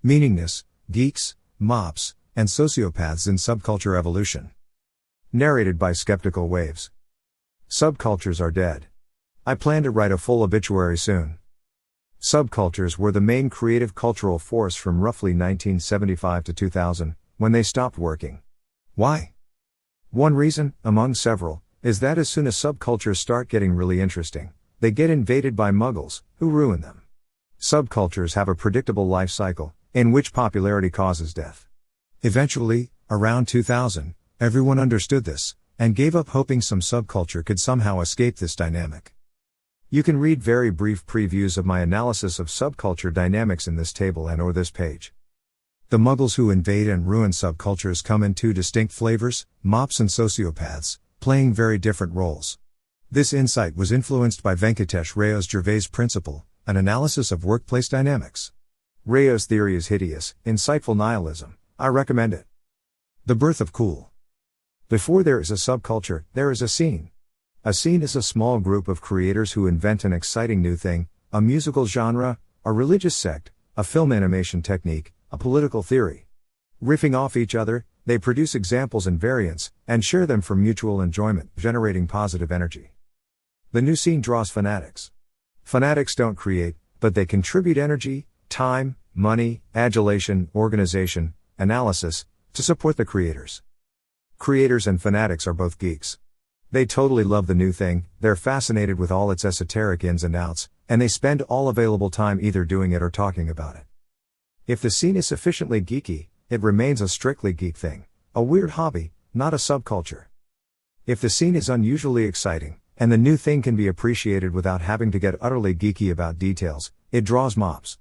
Meaningness, Geeks, MOPs, and Sociopaths in Subculture Evolution. Narrated by Skeptical Waves. Subcultures are dead. I plan to write a full obituary soon. Subcultures were the main creative cultural force from roughly 1975 to 2000, when they stopped working. Why? One reason, among several, is that as soon as subcultures start getting really interesting, they get invaded by muggles, who ruin them. Subcultures have a predictable life cycle, in which popularity causes death. Eventually, around 2000, everyone understood this, and gave up hoping some subculture could somehow escape this dynamic. You can read very brief previews of my analysis of subculture dynamics in this table and/or this page. The muggles who invade and ruin subcultures come in two distinct flavors, MOPs and sociopaths, playing very different roles. This insight was influenced by Venkatesh Rao's Gervais principle, an analysis of workplace dynamics. Rao's theory is hideous, insightful nihilism. I recommend it. The birth of cool. Before there is a subculture, there is a scene. A scene is a small group of creators who invent an exciting new thing, a musical genre, a religious sect, a film animation technique, a political theory. Riffing off each other, they produce examples and variants, and share them for mutual enjoyment, generating positive energy. The new scene draws fanatics. Fanatics don't create, but they contribute energy, time, money, adulation, organization, analysis, to support the creators. Creators and fanatics are both geeks. They totally love the new thing, they're fascinated with all its esoteric ins and outs, and they spend all available time either doing it or talking about it. If the scene is sufficiently geeky, it remains a strictly geek thing, a weird hobby, not a subculture. If the scene is unusually exciting, and the new thing can be appreciated without having to get utterly geeky about details, it draws MOPs.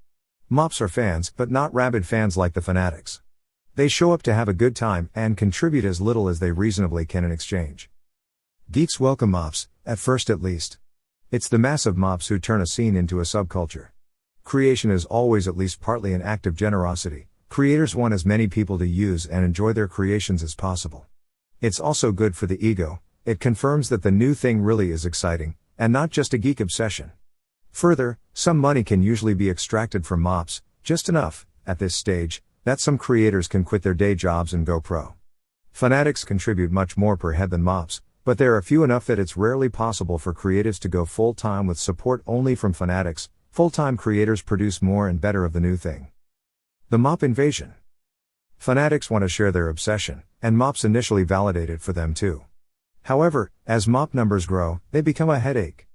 MOPs are fans, but not rabid fans like the fanatics. They show up to have a good time and contribute as little as they reasonably can in exchange. Geeks welcome MOPs, at first at least. It's the massive MOPs who turn a scene into a subculture. Creation is always at least partly an act of generosity. Creators want as many people to use and enjoy their creations as possible. It's also good for the ego. It confirms that the new thing really is exciting, and not just a geek obsession. Further, some money can usually be extracted from MOPs, just enough, at this stage, that some creators can quit their day jobs and go pro. Fanatics contribute much more per head than MOPs, but there are few enough that it's rarely possible for creatives to go full-time with support only from fanatics. Full-time creators produce more and better of the new thing. The MOP invasion. Fanatics want to share their obsession, and MOPs initially validate it for them too. However, as MOP numbers grow, they become a headache.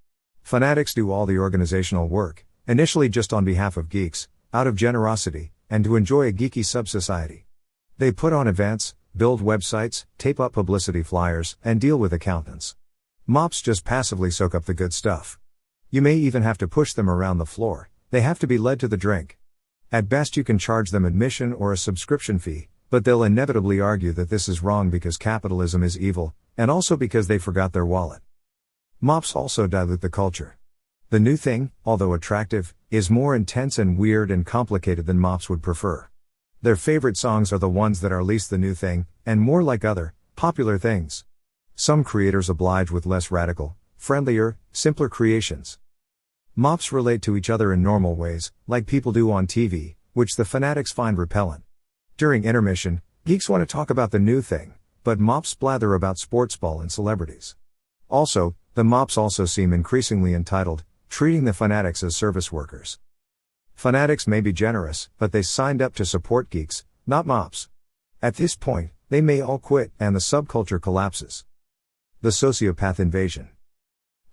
Fanatics do all the organizational work, initially just on behalf of geeks, out of generosity, and to enjoy a geeky sub-society. They put on events, build websites, tape up publicity flyers, and deal with accountants. MOPs just passively soak up the good stuff. You may even have to push them around the floor, they have to be led to the drink. At best you can charge them admission or a subscription fee, but they'll inevitably argue that this is wrong because capitalism is evil, and also because they forgot their wallet. MOPs also dilute the culture. The new thing, although attractive, is more intense and weird and complicated than MOPs would prefer. Their favorite songs are the ones that are least the new thing, and more like other, popular things. Some creators oblige with less radical, friendlier, simpler creations. MOPs relate to each other in normal ways, like people do on TV, which the fanatics find repellent. During intermission, geeks want to talk about the new thing, but MOPs blather about sports ball and celebrities. Also, the MOPs also seem increasingly entitled, treating the fanatics as service workers. Fanatics may be generous, but they signed up to support geeks, not MOPs. At this point, they may all quit and the subculture collapses. The sociopath invasion.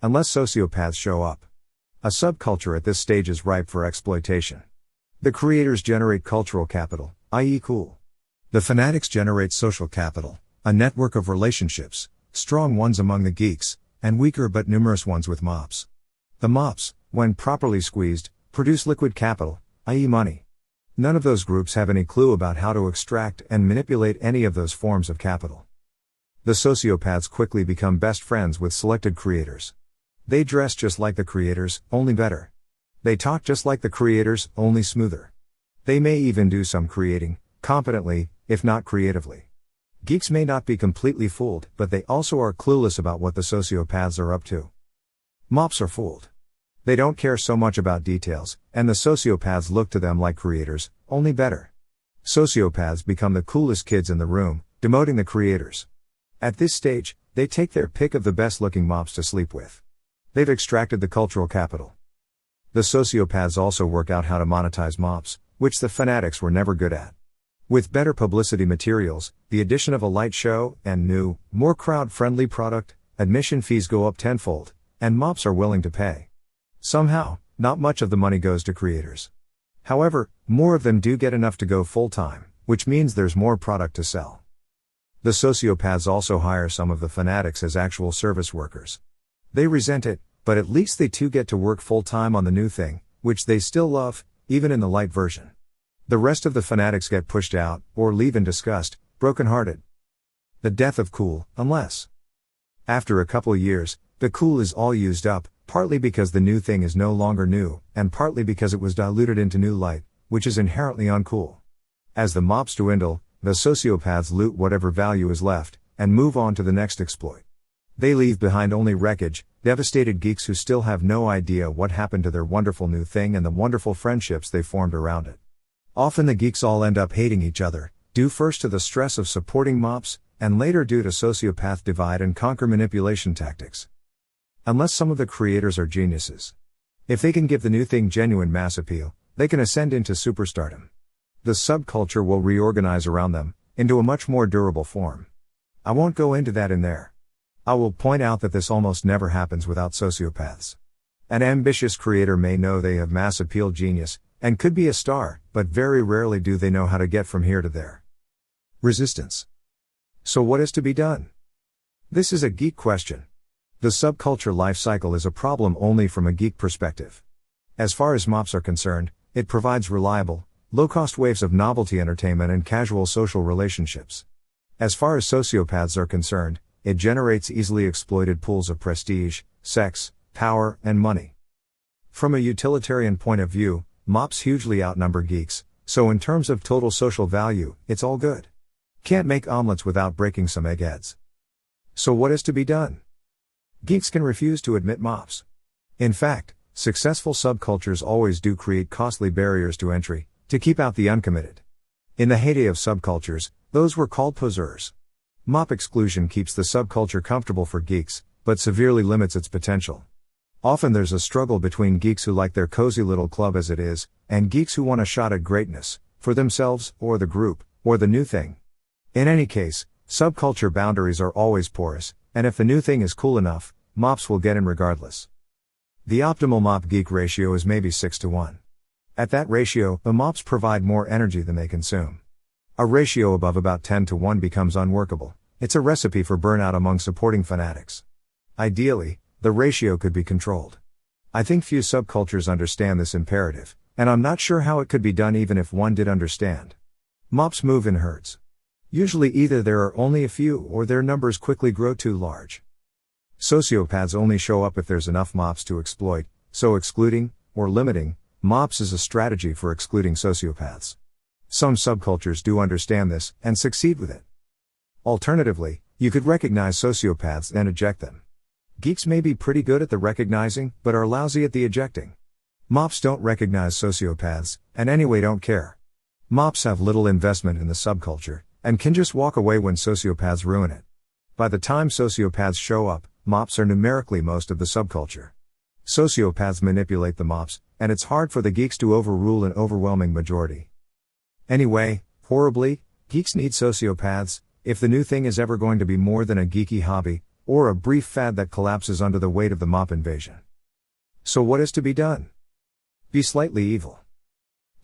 Unless sociopaths show up, a subculture at this stage is ripe for exploitation. The creators generate cultural capital, i.e. cool. The fanatics generate social capital, a network of relationships, strong ones among the geeks, and weaker but numerous ones with MOPs. The MOPs, when properly squeezed, produce liquid capital, i.e. money. None of those groups have any clue about how to extract and manipulate any of those forms of capital. The sociopaths quickly become best friends with selected creators. They dress just like the creators, only better. They talk just like the creators, only smoother. They may even do some creating, competently, if not creatively. Geeks may not be completely fooled, but they also are clueless about what the sociopaths are up to. MOPs are fooled. They don't care so much about details, and the sociopaths look to them like creators, only better. Sociopaths become the coolest kids in the room, demoting the creators. At this stage, they take their pick of the best-looking mops to sleep with. They've extracted the cultural capital. The sociopaths also work out how to monetize mops, which the fanatics were never good at. With better publicity materials, the addition of a light show, and new, more crowd-friendly product, admission fees go up tenfold, and mops are willing to pay. Somehow, not much of the money goes to creators. However, more of them do get enough to go full-time, which means there's more product to sell. The sociopaths also hire some of the fanatics as actual service workers. They resent it, but at least they too get to work full-time on the new thing, which they still love, even in the light version. The rest of the fanatics get pushed out, or leave in disgust, brokenhearted. The death of cool, unless. After a couple years, the cool is all used up, partly because the new thing is no longer new, and partly because it was diluted into new light, which is inherently uncool. As the mops dwindle, the sociopaths loot whatever value is left, and move on to the next exploit. They leave behind only wreckage, devastated geeks who still have no idea what happened to their wonderful new thing and the wonderful friendships they formed around it. Often the geeks all end up hating each other, due first to the stress of supporting mops, and later due to sociopath divide and conquer manipulation tactics. Unless some of the creators are geniuses. If they can give the new thing genuine mass appeal, they can ascend into superstardom. The subculture will reorganize around them, into a much more durable form. I won't go into that in there. I will point out that this almost never happens without sociopaths. An ambitious creator may know they have mass appeal genius, and could be a star, but very rarely do they know how to get from here to there. Resistance. So what is to be done? This is a geek question. The subculture life cycle is a problem only from a geek perspective. As far as mops are concerned, it provides reliable, low-cost waves of novelty entertainment and casual social relationships. As far as sociopaths are concerned, it generates easily exploited pools of prestige, sex, power, and money. From a utilitarian point of view, mops hugely outnumber geeks, so in terms of total social value, it's all good. Can't make omelets without breaking some eggheads. So what is to be done? Geeks can refuse to admit mops. In fact, successful subcultures always do create costly barriers to entry, to keep out the uncommitted. In the heyday of subcultures, those were called poseurs. Mop exclusion keeps the subculture comfortable for geeks, but severely limits its potential. Often there's a struggle between geeks who like their cozy little club as it is, and geeks who want a shot at greatness, for themselves, or the group, or the new thing. In any case, subculture boundaries are always porous, and if the new thing is cool enough, mops will get in regardless. The optimal mop-geek ratio is maybe 6-1. At that ratio, the mops provide more energy than they consume. A ratio above about 10-1 becomes unworkable. It's a recipe for burnout among supporting fanatics. Ideally, the ratio could be controlled. I think few subcultures understand this imperative, and I'm not sure how it could be done even if one did understand. Mops move in herds. Usually either there are only a few or their numbers quickly grow too large. Sociopaths only show up if there's enough mops to exploit, so excluding, or limiting, mops is a strategy for excluding sociopaths. Some subcultures do understand this, and succeed with it. Alternatively, you could recognize sociopaths and eject them. Geeks may be pretty good at the recognizing, but are lousy at the ejecting. Mops don't recognize sociopaths, and anyway don't care. Mops have little investment in the subculture, and can just walk away when sociopaths ruin it. By the time sociopaths show up, mops are numerically most of the subculture. Sociopaths manipulate the mops, and it's hard for the geeks to overrule an overwhelming majority. Anyway, horribly, geeks need sociopaths, if the new thing is ever going to be more than a geeky hobby, or a brief fad that collapses under the weight of the mop invasion. So what is to be done? Be slightly evil.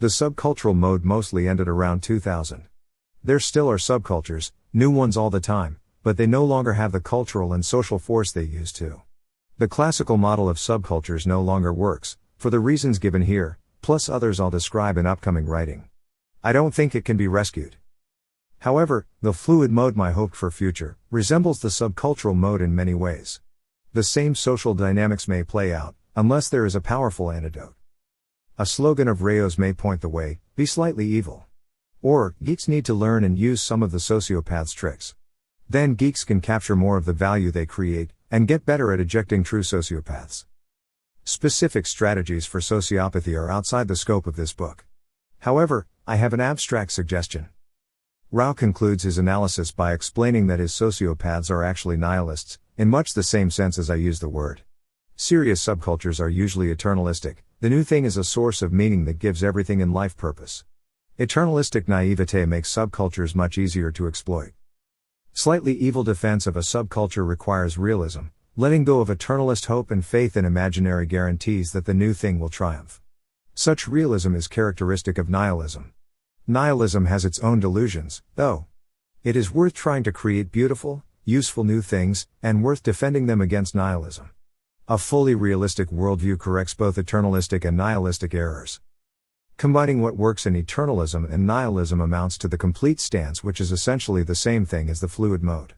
The subcultural mode mostly ended around 2000. There still are subcultures, new ones all the time, but they no longer have the cultural and social force they used to. The classical model of subcultures no longer works, for the reasons given here, plus others I'll describe in upcoming writing. I don't think it can be rescued. However, the fluid mode my hoped for future, resembles the subcultural mode in many ways. The same social dynamics may play out, unless there is a powerful antidote. A slogan of Rayo's may point the way, be slightly evil. Or, geeks need to learn and use some of the sociopath's tricks. Then geeks can capture more of the value they create, and get better at ejecting true sociopaths. Specific strategies for sociopathy are outside the scope of this book. However, I have an abstract suggestion. Rao concludes his analysis by explaining that his sociopaths are actually nihilists, in much the same sense as I use the word. Serious subcultures are usually eternalistic. The new thing is a source of meaning that gives everything in life purpose. Eternalistic naivete makes subcultures much easier to exploit. Slightly evil defense of a subculture requires realism, letting go of eternalist hope and faith in imaginary guarantees that the new thing will triumph. Such realism is characteristic of nihilism. Nihilism has its own delusions, though. It is worth trying to create beautiful, useful new things, and worth defending them against nihilism. A fully realistic worldview corrects both eternalistic and nihilistic errors. Combining what works in eternalism and nihilism amounts to the complete stance, which is essentially the same thing as the fluid mode.